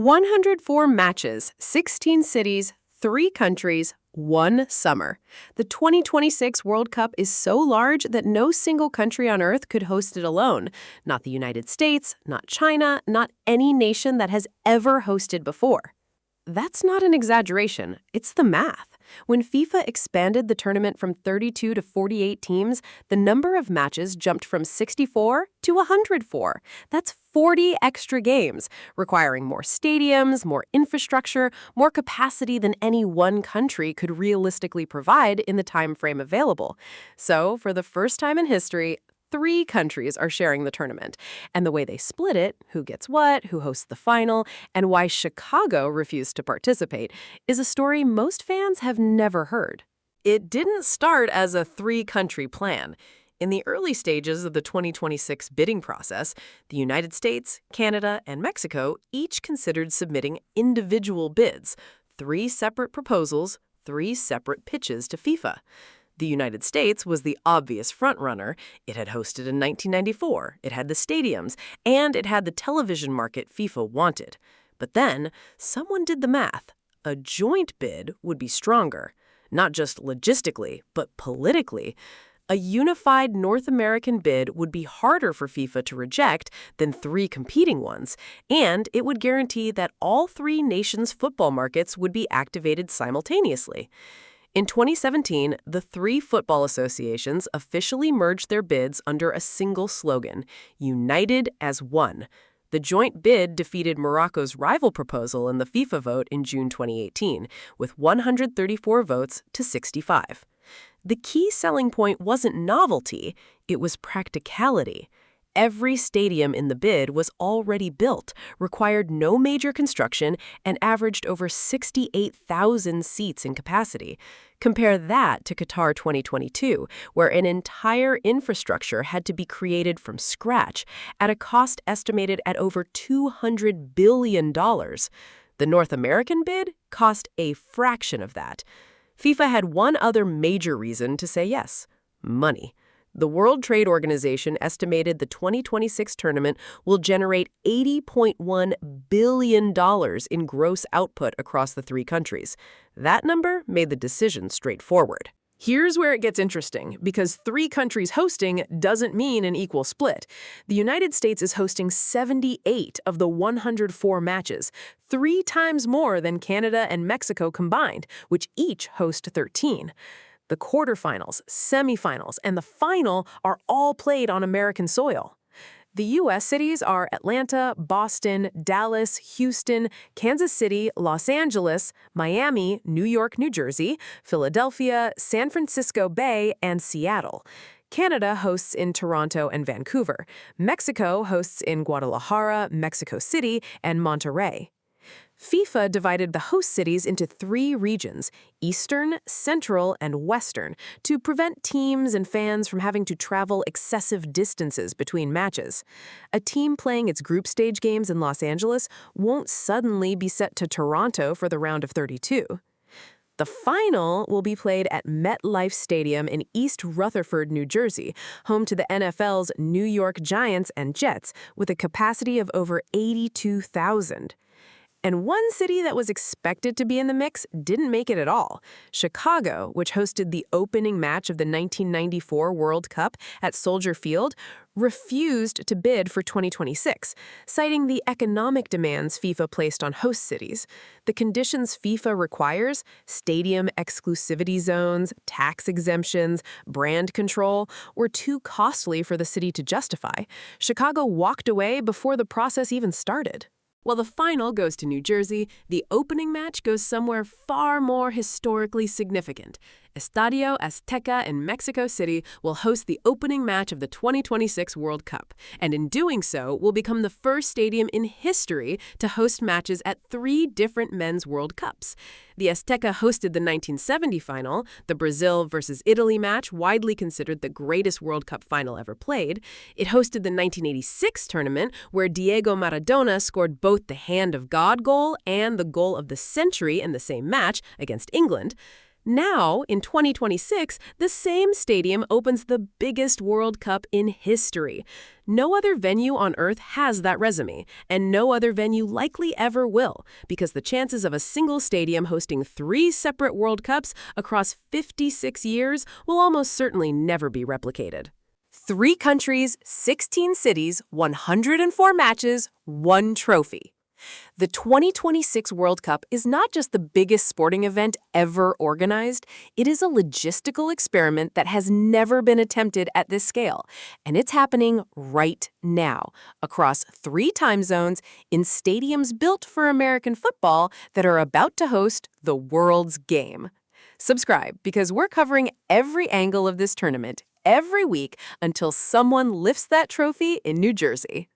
104 matches, 16 cities, 3 countries, 1 summer. The 2026 World Cup is so large that no single country on Earth could host it alone. Not the United States, not China, not any nation that has ever hosted before. That's not an exaggeration, it's the math. When FIFA expanded the tournament from 32 to 48 teams, the number of matches jumped from 64 to 104. That's 40 extra games, requiring more stadiums, more infrastructure, more capacity than any one country could realistically provide in the time frame available. So, for the first time in history, 3 countries are sharing the tournament. And the way they split it, who gets what, who hosts the final, and why Chicago refused to participate, is a story most fans have never heard. It didn't start as a 3-country plan. In the early stages of the 2026 bidding process, the United States, Canada, and Mexico each considered submitting individual bids, 3 separate proposals, 3 separate pitches to FIFA. The United States was the obvious frontrunner. It had hosted in 1994, it had the stadiums, and it had the television market FIFA wanted. But then, someone did the math. A joint bid would be stronger, not just logistically, but politically. A unified North American bid would be harder for FIFA to reject than 3 competing ones, and it would guarantee that all 3 nations' football markets would be activated simultaneously. In 2017, the 3 football associations officially merged their bids under a single slogan, United as One. The joint bid defeated Morocco's rival proposal in the FIFA vote in June 2018, with 134 votes to 65. The key selling point wasn't novelty, it was practicality. Every stadium in the bid was already built, required no major construction, and averaged over 68,000 seats in capacity. Compare that to Qatar 2022, where an entire infrastructure had to be created from scratch at a cost estimated at over $200 billion. The North American bid cost a fraction of that. FIFA had one other major reason to say yes: money. The World Trade Organization estimated the 2026 tournament will generate $80.1 billion in gross output across the 3 countries. That number made the decision straightforward. Here's where it gets interesting, because 3 countries hosting doesn't mean an equal split. The United States is hosting 78 of the 104 matches, 3 times more than Canada and Mexico combined, which each host 13. The quarterfinals, semifinals, and the final are all played on American soil. The U.S. cities are Atlanta, Boston, Dallas, Houston, Kansas City, Los Angeles, Miami, New York, New Jersey, Philadelphia, San Francisco Bay, and Seattle. Canada hosts in Toronto and Vancouver. Mexico hosts in Guadalajara, Mexico City, and Monterrey. FIFA divided the host cities into 3 regions, Eastern, Central, and Western, to prevent teams and fans from having to travel excessive distances between matches. A team playing its group stage games in Los Angeles won't suddenly be sent to Toronto for the round of 32. The final will be played at MetLife Stadium in East Rutherford, New Jersey, home to the NFL's New York Giants and Jets, with a capacity of over 82,000. And one city that was expected to be in the mix didn't make it at all. Chicago, which hosted the opening match of the 1994 World Cup at Soldier Field, refused to bid for 2026, citing the economic demands FIFA placed on host cities. The conditions FIFA requires, stadium exclusivity zones, tax exemptions, brand control, were too costly for the city to justify. Chicago walked away before the process even started. While the final goes to New Jersey, the opening match goes somewhere far more historically significant. Estadio Azteca in Mexico City will host the opening match of the 2026 World Cup, and in doing so will become the first stadium in history to host matches at 3 different men's World Cups. The Azteca hosted the 1970 final, the Brazil versus Italy match, widely considered the greatest World Cup final ever played. It hosted the 1986 tournament, where Diego Maradona scored both the Hand of God goal and the goal of the century in the same match against England. Now, in 2026, the same stadium opens the biggest World Cup in history. No other venue on Earth has that resume, and no other venue likely ever will, because the chances of a single stadium hosting 3 separate World Cups across 56 years will almost certainly never be replicated. 3 countries, 16 cities, 104 matches, 1 trophy. The 2026 World Cup is not just the biggest sporting event ever organized, it is a logistical experiment that has never been attempted at this scale. And it's happening right now, across 3 time zones, in stadiums built for American football that are about to host the world's game. Subscribe, because we're covering every angle of this tournament every week until someone lifts that trophy in New Jersey.